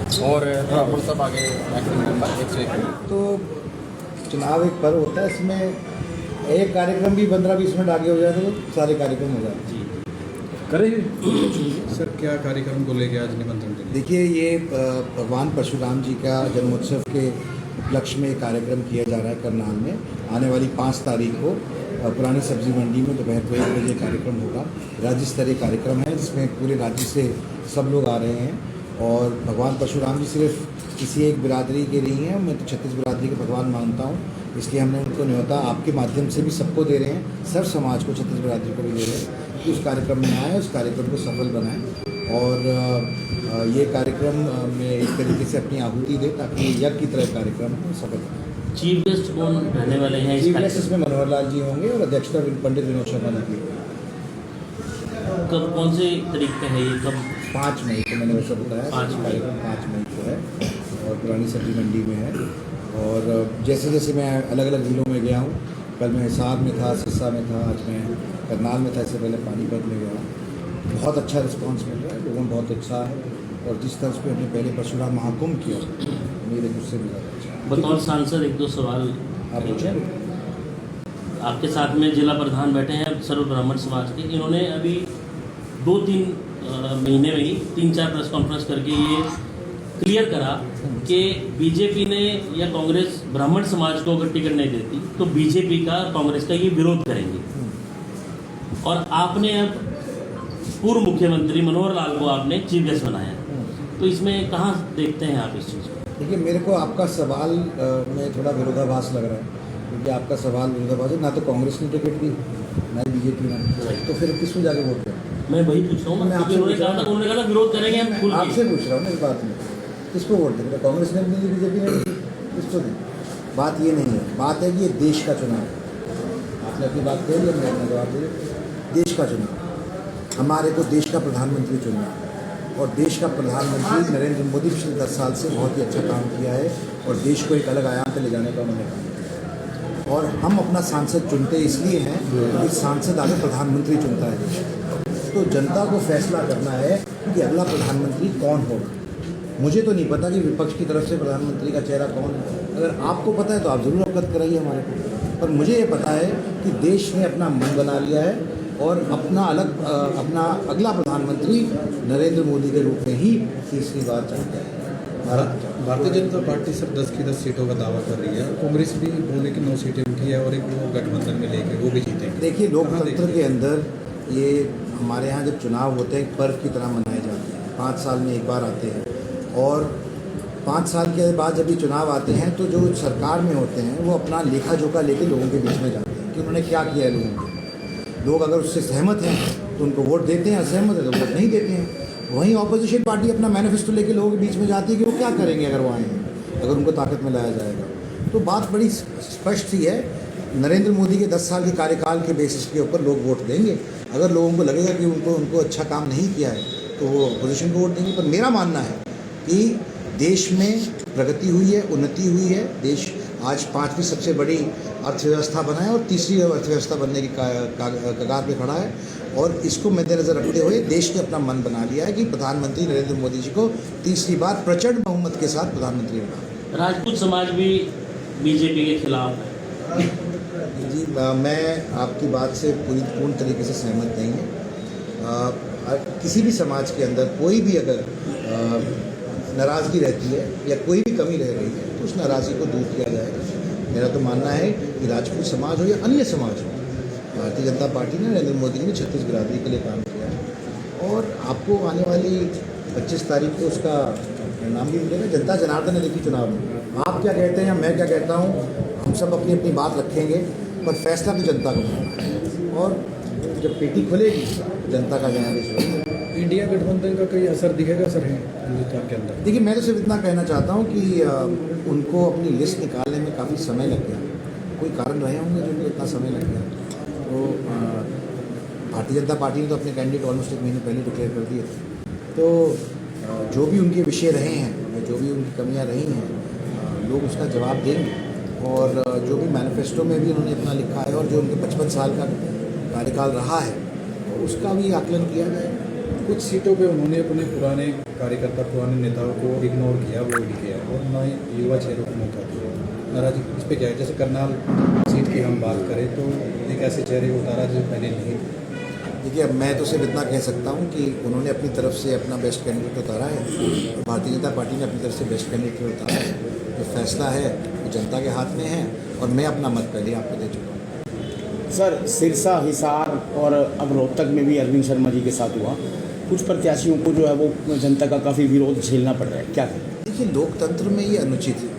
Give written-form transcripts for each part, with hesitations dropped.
और थोड़ा व्हाट्सअप आगे एक्टिंग नंबर 101। तो चुनाव एक पर्व होता है, इसमें एक कार्यक्रम भी 15-20 मिनट आगे हो जाए तो सारे कार्यक्रम हो जाते हैं। करेंगे सर, क्या कार्यक्रम को लेके आज निमंत्रण देंगे? देखिए, ये भगवान परशुराम जी का जन्मोत्सव के उपलक्ष्य में कार्यक्रम किया जा रहा है करनाल में। आने वाली 5 तारीख को पुरानी सब्जी मंडी में दोपहर को 1 बजे कार्यक्रम होगा। राज्य स्तरीय कार्यक्रम है जिसमें पूरे राज्य से सब लोग आ रहे हैं। और भगवान परशुराम जी सिर्फ किसी एक बिरादरी के नहीं हैं, मैं तो 36 बिरादरी के भगवान मानता हूँ, इसलिए हमने उनको न्योता आपके माध्यम से भी सबको दे रहे हैं, सर्व समाज को, 36 बिरादरी को भी दे रहे हैं कि उस कार्यक्रम में आए, उस कार्यक्रम को सफल बनाएं और ये कार्यक्रम में एक तरीके से अपनी आहुति दे ताकि यज्ञ की तरह कार्यक्रम हो सफल बनाए। चीफ गेस्ट कौन रहने वाले हैं? चीफ गेस्ट इसमें मनोहर लाल जी होंगे और अध्यक्षता पंडित विनोद शर्मा जी की। कब, कौन से तारीख पे है ये? कब? 5 मई को मैंने वैसा बताया। 5 मई। कार्यक्रम 5 मई को है और पुरानी सब्जी मंडी में है। और जैसे जैसे मैं अलग अलग जिलों में गया हूँ, कल मैं हिसार में था, सिरसा में था, आज मैं करनाल में था, इससे पहले पानीपत में गया। बहुत अच्छा रिस्पांस मिल रहा है, लोगों में बहुत उत्साह है और जिस तरह से हमने पहले परशुराम महाकुंभ किया, मेरे मुझसे भी ज़्यादा अच्छा है। बतौर सांसद 1-2 सवाल आप पूछें। आपके साथ में जिला प्रधान बैठे हैं सर्व ब्राह्मण समाज के। इन्होंने अभी 2-3 महीने में ही 3-4 प्रेस कॉन्फ्रेंस करके ये क्लियर करा कि बीजेपी ने या कांग्रेस ब्राह्मण समाज को अगर टिकट नहीं देती तो बीजेपी का, कांग्रेस का ये विरोध करेंगे। और आपने अब पूर्व मुख्यमंत्री मनोहर लाल को आपने चीफ गेस्ट बनाया, तो इसमें कहाँ देखते हैं आप इस चीज़ को? देखिए, मेरे को आपका सवाल में थोड़ा विरोधाभास लग रहा है, क्योंकि आपका सवाल विरोधाभास है। ना तो कांग्रेस ने टिकट दी, ना ही बीजेपी ने, तो फिर किसको जाके वोट करें? मैं वही पूछ रहा हूँ। मैं आपसे उन्होंने कहा विरोध करेंगे हम खुल के। आपसे पूछ रहा हूँ ना इस बात में, किसको वोट देंगे? कांग्रेस ने भी नहीं दी, बीजेपी ने भी दी, किसको दी? बात ये नहीं है, बात है कि ये देश का चुनाव है। आपने अपनी बात कह ली, मैं अपना जवाब दे दिया। देश का चुनाव, हमारे को देश का प्रधानमंत्री चुनना है और देश का प्रधानमंत्री नरेंद्र मोदी पिछले 10 साल से बहुत ही अच्छा काम किया है और देश को एक अलग आयाम पर ले जाने का उन्होंने काम किया। और हम अपना सांसद चुनते इसलिए हैं कि सांसद आगे प्रधानमंत्री चुनता है देश। तो जनता को फैसला करना है कि अगला प्रधानमंत्री कौन होगा। मुझे तो नहीं पता कि विपक्ष की तरफ से प्रधानमंत्री का चेहरा कौन है। अगर आपको पता है तो आप ज़रूर अवगत कराइए हमारे को। पर मुझे ये पता है कि देश ने अपना मन बना लिया है और अपना अगला प्रधानमंत्री नरेंद्र मोदी के रूप में ही तीसरी बार चाहता है। भारतीय जनता पार्टी सर 10 की 10 सीटों का दावा कर रही है, कांग्रेस भी बोले कि 9 सीटें उनकी है और एक वो गठबंधन में लेके वो भी जीतेंगे। देखिए, लोकतंत्र के अंदर ये हमारे यहाँ जब चुनाव होते हैं पर्व की तरह मनाए जाते हैं। 5 साल में एक बार आते हैं और 5 साल के बाद जब ये चुनाव आते हैं तो जो सरकार में होते हैं वो अपना लेखा जोखा लेके लोगों के बीच में जाते हैं कि उन्होंने क्या किया है लोगों को। लोग अगर उससे सहमत हैं तो उनको वोट देते हैं, असहमत है तो वोट नहीं देते हैं। वहीं ऑपोजिशन पार्टी अपना मैनिफेस्टो लेके लोगों के बीच में जाती है कि वो क्या करेंगे अगर वो आए हैं, अगर उनको ताकत में लाया जाएगा। तो बात बड़ी स्पष्ट सी है, नरेंद्र मोदी के 10 साल के कार्यकाल के बेसिस के ऊपर लोग वोट देंगे। अगर लोगों को लगेगा कि उनको अच्छा काम नहीं किया है तो वो अपोजिशन को वोट देंगे। पर मेरा मानना है कि देश में प्रगति हुई है, उन्नति हुई है। देश आज 5वीं सबसे बड़ी अर्थव्यवस्था बना है और तीसरी अर्थव्यवस्था बनने की कगार पे खड़ा है। और इसको मद्देनजर रखते हुए देश ने अपना मन बना लिया है कि प्रधानमंत्री नरेंद्र मोदी जी को तीसरी बार प्रचंड बहुमत के साथ प्रधानमंत्री बना। राजपूत समाज भी बीजेपी के खिलाफ है। जी, मैं आपकी बात से पूर्ण तरीके से सहमत नहीं हूँ। किसी भी समाज के अंदर कोई भी अगर नाराज़गी रहती है या कोई भी कमी रह रही है तो उस नाराज़गी को दूर किया जाएगा। मेरा तो मानना है कि राजपूत समाज हो या अन्य समाज हो, भारतीय जनता पार्टी ने, नरेंद्र मोदी ने 36 बिरादरी के लिए काम किया है और आपको आने वाली 25 तारीख को उसका परिणाम भी मिलेगा। जनता जनार्दन ने देखी चुनाव में। आप क्या कहते हैं या मैं क्या कहता हूँ, हम सब अपनी अपनी बात रखेंगे पर फैसला तो जनता को करना है और जब पेटी खुलेगी तो जनता का जनादेश होगा। इंडिया गठबंधन का कोई असर दिखेगा सर हिंदुस्तान के अंदर? देखिए, मैं तो सिर्फ इतना कहना चाहता हूँ कि उनको अपनी लिस्ट निकालने में काफ़ी समय लग गया। कोई कारण रहे होंगे जो उनको इतना समय लग गया। तो भारतीय जनता पार्टी ने तो अपने कैंडिडेट ऑलमोस्ट 1 महीने पहले डिक्लेयर कर दिए थे। तो जो भी उनके विषय रहे हैं या जो भी उनकी कमियाँ रही हैं, लोग उसका जवाब देंगे। और जो भी मैनिफेस्टो में भी उन्होंने अपना लिखा है और जो उनके 55 साल का कार्यकाल रहा है उसका भी आकलन किया जाए। कुछ सीटों पे उन्होंने अपने पुराने कार्यकर्ता पुराने नेताओं को इग्नोर किया, वो भी किया और न युवा चेहरों को मौका दिया। नाराज इस पर क्या है? जैसे करनाल सीट की हम बात करें तो एक ऐसे चेहरे को उतारा जो पहले नहीं थे। देखिए, अब मैं तो सिर्फ इतना कह सकता हूँ कि उन्होंने अपनी तरफ से अपना बेस्ट कैंडिडेट उतारा है, भारतीय जनता पार्टी ने अपनी तरफ से बेस्ट कैंडिडेट उतारा है। जो फैसला है वो जनता के हाथ में है और मैं अपना मत पहले आपको दे चुका हूँ। सर, सिरसा, हिसार और अब रोहतक में भी अरविंद शर्मा जी के साथ हुआ। कुछ प्रत्याशियों को जो है वो जनता का काफ़ी विरोध झेलना पड़ रहा है, क्या करें? देखिए, लोकतंत्र में ये अनुचित है।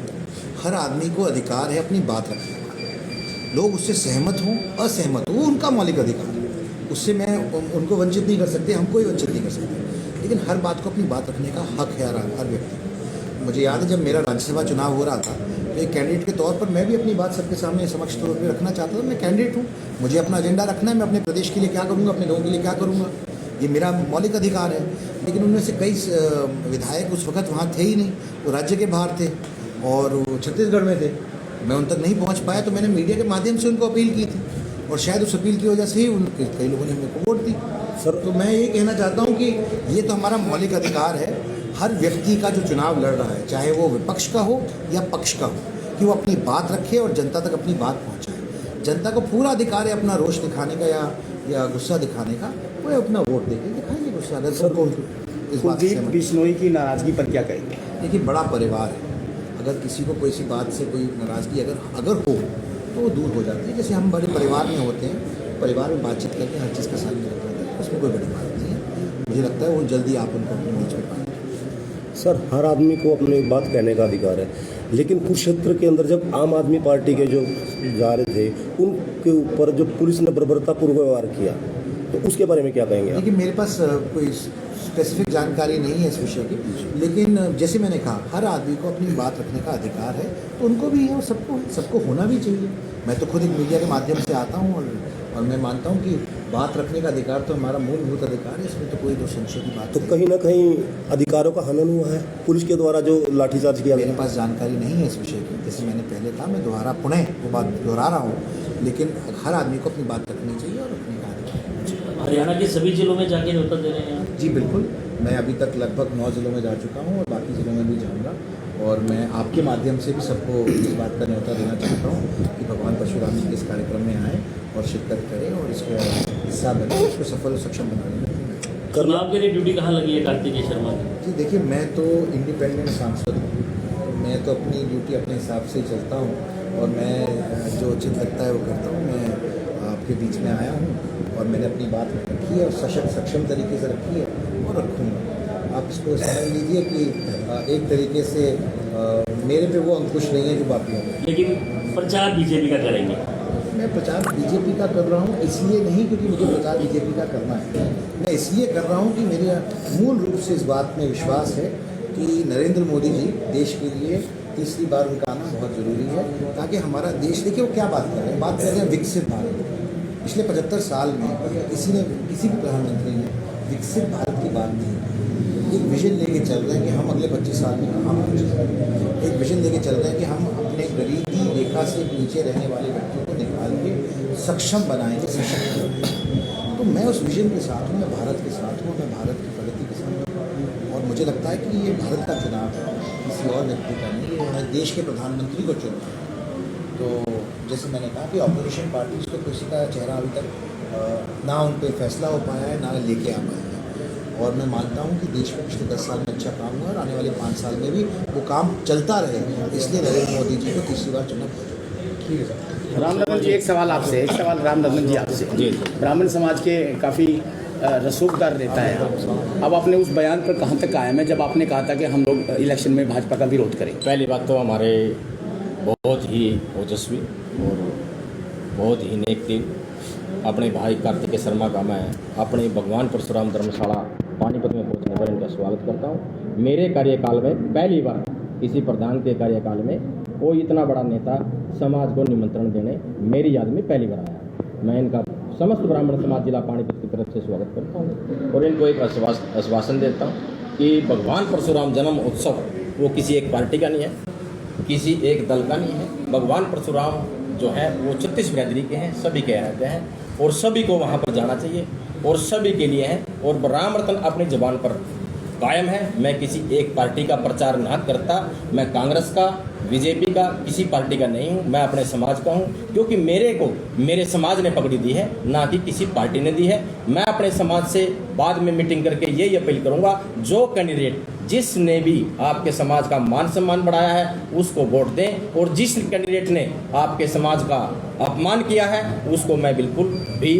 हर आदमी को अधिकार है अपनी बात रखने का। लोग उससे सहमत हों असहमत हों, वो उनका मौलिक अधिकार है। उससे मैं उनको वंचित नहीं कर सकते, हम कोई वंचित नहीं कर सकते, लेकिन हर बात को अपनी बात रखने का हक है हर व्यक्ति को। मुझे याद है जब मेरा राज्यसभा चुनाव हो रहा था तो एक कैंडिडेट के तौर पर मैं भी अपनी बात सबके सामने समक्ष तौर पर रखना चाहता था। मैं कैंडिडेट हूँ, मुझे अपना एजेंडा रखना है, मैं अपने प्रदेश के लिए क्या करूँगा, अपने लोगों के लिए क्या करूँगा, ये मेरा मौलिक अधिकार है। लेकिन उनमें से कई विधायक उस वक्त वहाँ थे ही नहीं, वो राज्य के बाहर थे और वो छत्तीसगढ़ में थे। मैं उन तक नहीं पहुँच पाया तो मैंने मीडिया के माध्यम से उनको अपील की थी और शायद उस अपील की वजह से ही उनके कई लोगों ने मेरे को वोट दी। सर, तो मैं ये कहना चाहता हूँ कि ये तो हमारा मौलिक अधिकार है हर व्यक्ति का जो चुनाव लड़ रहा है, चाहे वो विपक्ष का हो या पक्ष का हो, कि वो अपनी बात रखे और जनता तक अपनी बात पहुँचाए। जनता को पूरा अधिकार है अपना रोष दिखाने का या गुस्सा दिखाने का, वो अपना वोट देके दिखाएंगे गुस्सा। अगर सर को इस बात से बिश्नोई की नाराज़गी पर क्या कहेंगे? देखिए, बड़ा परिवार है, अगर किसी को कोई सी बात से कोई नाराज़गी अगर हो तो वो दूर हो जाती है। जैसे हम बड़े परिवार में होते हैं, परिवार में बातचीत करके हर चीज़ का साथ निकल जाता है, उसमें कोई बड़ी बात नहीं है। मुझे लगता है वो जल्दी आप उनको अपने बीच में पाएंगे। सर, हर आदमी को अपनी बात कहने का अधिकार है, लेकिन कुरुक्षेत्र के अंदर जब आम आदमी पार्टी के जो जा रहे थे उनके ऊपर जो पुलिस ने बर्बरतापूर्वक व्यवहार किया, तो उसके बारे में क्या कहेंगे? देखिए, मेरे पास कोई स्पेसिफिक जानकारी नहीं है इस विषय की, लेकिन जैसे मैंने कहा हर आदमी को अपनी बात रखने का अधिकार है, तो उनको भी है और सबको होना भी चाहिए। मैं तो खुद एक मीडिया के माध्यम से आता हूँ और मैं मानता हूँ कि बात रखने का अधिकार तो हमारा मूलभूत अधिकार है, इसमें तो कोई दो संशय की बात तो कहीं ना कहीं अधिकारों का हनन हुआ है पुलिस के द्वारा जो लाठीचार्ज किया? मेरे पास जानकारी नहीं है इस विषय की। जैसे मैंने पहले कहा, मैं पुनः वो बात दोहरा रहा हूँ, लेकिन हर आदमी को अपनी बात रखनी चाहिए और रखने का अधिकार। हरियाणा के सभी जिलों में जाके न्योता दे रहे हैं? जी बिल्कुल, मैं अभी तक लगभग 9 जिलों में जा चुका हूँ और बाकी जिलों में भी जाऊँगा, और मैं आपके माध्यम से भी सबको इस बात का न्योता देना चाहता हूँ कि भगवान परशुराम जी के इस कार्यक्रम में आएँ और शिरकत करें और इसको हिस्सा बने, इसको सफल और सक्षम बनाने में। चुनाव के लिए ड्यूटी कहाँ लगी है कार्तिकेय शर्मा की? जी देखिए, मैं तो इंडिपेंडेंट सांसद हूँ, मैं तो अपनी ड्यूटी अपने हिसाब से ही चलता हूँ और मैं जो उचित लगता है वो करता हूँ। मैं आपके बीच में आया हूँ और मैंने अपनी बात रखी है और सशक्त सक्षम तरीके से रखी है और रखूँगा। आप इसको समझ लीजिए कि एक तरीके से मेरे पे वो अंकुश नहीं है जो बाकियों में। लेकिन प्रचार बीजेपी का करेंगे? मैं प्रचार बीजेपी का कर रहा हूँ इसलिए नहीं क्योंकि मुझे प्रचार बीजेपी का करना है, मैं इसलिए कर रहा हूँ कि मेरे मूल रूप से इस बात में विश्वास है कि नरेंद्र मोदी जी देश के लिए तीसरी बार उनका आना बहुत ज़रूरी है, ताकि हमारा देश, देखिए वो क्या बात कर रहे हैं, बात कर रहे हैं विकसित भारत। पिछले 75 साल में किसी भी प्रधानमंत्री ने विकसित भारत की बात नहीं की। एक विजन लेके चल रहे हैं कि हम अगले 25 साल में कहाँ पहुँचे। एक विजन लेके चल रहे हैं कि हम अपने गरीबी रेखा से नीचे रहने वाले व्यक्तियों को निकाल के सक्षम बनाएंगे, सशक्त बनाएंगे। तो मैं उस विजन के साथ हूँ, मैं भारत के साथ हूँ, मैं भारत की प्रगति के साथ हूँ और मुझे लगता है कि ये भारत का चुनाव है, किसी और व्यक्ति का नहीं है। मैं देश के प्रधानमंत्री को चुन रहा हूँ। तो जैसे मैंने कहा कि ऑपोजिशन पार्टीज़ को किसी का चेहरा अभी तक ना उन पर फैसला हो पाया है, ना लेके आ पाए हैं, और मैं मानता हूँ कि देश में पिछले 10 साल में अच्छा काम हुआ और आने वाले 5 साल में भी वो काम चलता रहे, इसलिए नरेंद्र मोदी जी को तीसरी बार चुना। ठीक है सर। रामरतन जी, एक सवाल रामरतन जी आपसे। ब्राह्मण समाज के काफ़ी रसूखदार रहता है, अब आपने उस बयान पर कहाँ तक आया में जब आपने कहा था कि हम लोग इलेक्शन में भाजपा का विरोध करें? पहली बात तो हमारे बहुत ही ओजस्वी और बहुत ही नेक दिल अपने भाई कार्तिकेय शर्मा का मैं अपने भगवान परशुराम धर्मशाला पानीपत में पहुंचने पर इनका स्वागत करता हूं। मेरे कार्यकाल में पहली बार किसी प्रधान के कार्यकाल में कोई इतना बड़ा नेता समाज को निमंत्रण देने मेरी याद में पहली बार आया। मैं इनका समस्त ब्राह्मण समाज जिला पानीपत की तरफ से स्वागत करता हूँ और इनको एक आश्वासन देता हूँ कि भगवान परशुराम जन्म उत्सव वो किसी एक पार्टी का नहीं है, किसी एक दल का नहीं है। भगवान परशुराम जो है वो 36 बिरादरी के हैं, सभी कह रहते हैं और सभी को वहाँ पर जाना चाहिए और सभी के लिए है। और रामरतन अपनी जबान पर कायम है। मैं किसी एक पार्टी का प्रचार ना करता, मैं कांग्रेस का, बीजेपी का, किसी पार्टी का नहीं हूँ, मैं अपने समाज का हूँ, क्योंकि मेरे को मेरे समाज ने पगड़ी दी है, ना कि किसी पार्टी ने दी है। मैं अपने समाज से बाद में मीटिंग करके यही अपील करूँगा, जो कैंडिडेट जिसने भी आपके समाज का मान सम्मान बढ़ाया है उसको वोट दें, और जिस कैंडिडेट ने आपके समाज का अपमान किया है उसको मैं बिल्कुल भी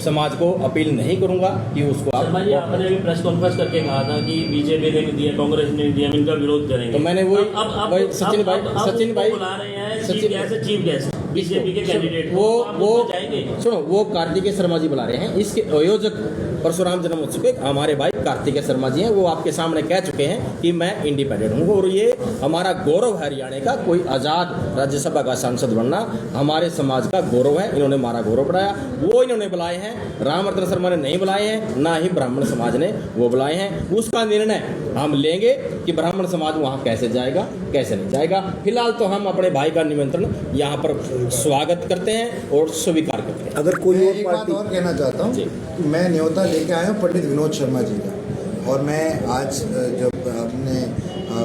समाज को अपील नहीं करूंगा कि उसको आप। शर्मा जी, आपने भी प्रेस कॉन्फ्रेंस करके कहा था कि बीजेपी ने भी दिया, कांग्रेस ने भी दिया, हम इनका विरोध करेंगे। तो मैंने वही अब सचिन भाई बुला रहे हैं चीफ गेस्ट बीजेपी के कैंडिडेट, वो जाएंगे। सुनो, वो कार्तिकेय शर्मा जी बुला रहे हैं। इसके आयोजक परशुराम जन्मोत्सव के हमारे भाई कार्तिकेय शर्मा जी हैं। वो आपके सामने कह चुके हैं कि मैं इंडिपेंडेंट हूँ, और ये हमारा गौरव है हरियाणा का। कोई आज़ाद राज्यसभा का सांसद बनना हमारे समाज का गौरव है। इन्होंने हमारा गौरव बढ़ाया, वो इन्होंने बुलाए हैं। रामरतन शर्मा ने नहीं बुलाए हैं, ना ही ब्राह्मण समाज ने वो बुलाए हैं। उसका निर्णय हम लेंगे कि ब्राह्मण समाज वहाँ कैसे जाएगा, कैसे नहीं जाएगा। फिलहाल तो हम अपने भाई का निमंत्रण यहाँ पर स्वागत करते हैं और स्वीकार करते हैं। अगर कोई एक बात और कहना चाहता हूँ कि मैं न्योता लेके आया हूँ पंडित विनोद शर्मा जी का, और मैं आज जब अपने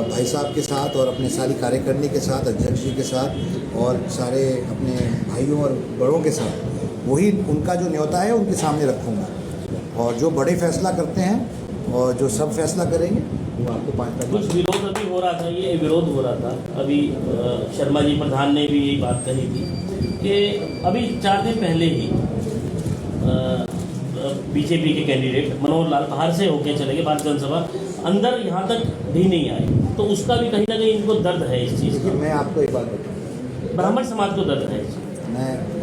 भाई साहब के साथ और अपने सारी कार्यकारिणी के साथ, अध्यक्ष जी के साथ और सारे अपने भाइयों और बड़ों के साथ वही उनका जो न्योता है उनके सामने रखूँगा, और जो बड़े फैसला करते हैं और जो सब फैसला करेंगे वो आपको 5 तारीख। कुछ विरोध अभी हो रहा था, ये विरोध हो रहा था अभी। शर्मा जी प्रधान ने भी यही बात कही थी कि अभी 4 दिन पहले ही बीजेपी के कैंडिडेट मनोहर लाल बाहर से होके चले गए, भारत जनसभा अंदर यहाँ तक भी नहीं आए, तो उसका भी कहीं ना कहीं इनको दर्द है इस चीज़ का। मैं आपको एक बात बताऊँ, ब्राह्मण समाज को दर्द है इस चीज़।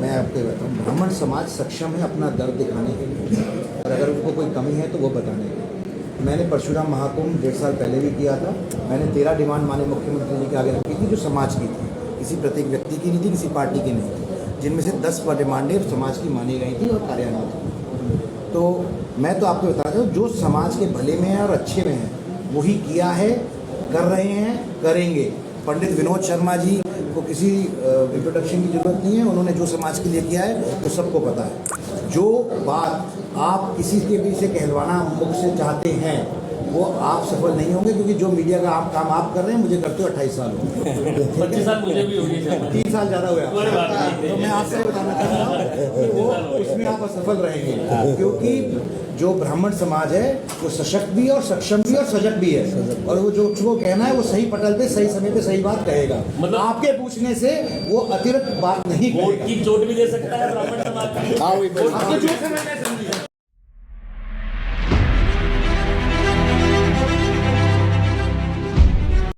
मैं आपको बताऊँ, ब्राह्मण समाज सक्षम है अपना दर्द दिखाने के लिए, और अगर उनको कोई कमी है तो वो बताने के लिए। मैंने परशुराम महाकुंभ 1.5 साल पहले भी किया था। मैंने 13 डिमांड माननीय मुख्यमंत्री जी के आगे रखी थी, जो समाज की थी, किसी प्रत्येक व्यक्ति की नहीं थी, किसी पार्टी की नहीं थी, जिनमें से 10 डिमांडें समाज की मानी गई थी और कार्यान्वित थी। तो मैं तो आपको बता दूँ, जो समाज के भले में है और अच्छे में है वही किया है, कर रहे हैं, करेंगे। पंडित विनोद शर्मा जी को किसी इंट्रोडक्शन की जरूरत नहीं है, उन्होंने जो समाज के लिए किया है तो सबको पता है। जो बात आप किसी के भी से कहलवाना मुख से चाहते हैं वो आप सफल नहीं होंगे, क्योंकि जो मीडिया का आप काम आप कर रहे हैं मुझे करते हो 28 साल हो गए। 25 साल मुझे भी हो गए, 3 साल ज़्यादा हुआ। कोई बात नहीं। तो मैं आपसे बताना चाहता हूँ कि वो उसमें आप असफल रहेंगे, क्योंकि जो ब्राह्मण समाज है वो सशक्त भी है और सक्षम भी है और सजग भी है, और वो जो उसको कहना है वो सही पटल पे सही समय पे सही बात कहेगा। मतलब आपके पूछने से वो अतिरिक्त बात नहीं वोट करेगा। की चोट भी दे सकता है ब्राह्मण समाज। आपको जो समझना है समझिए।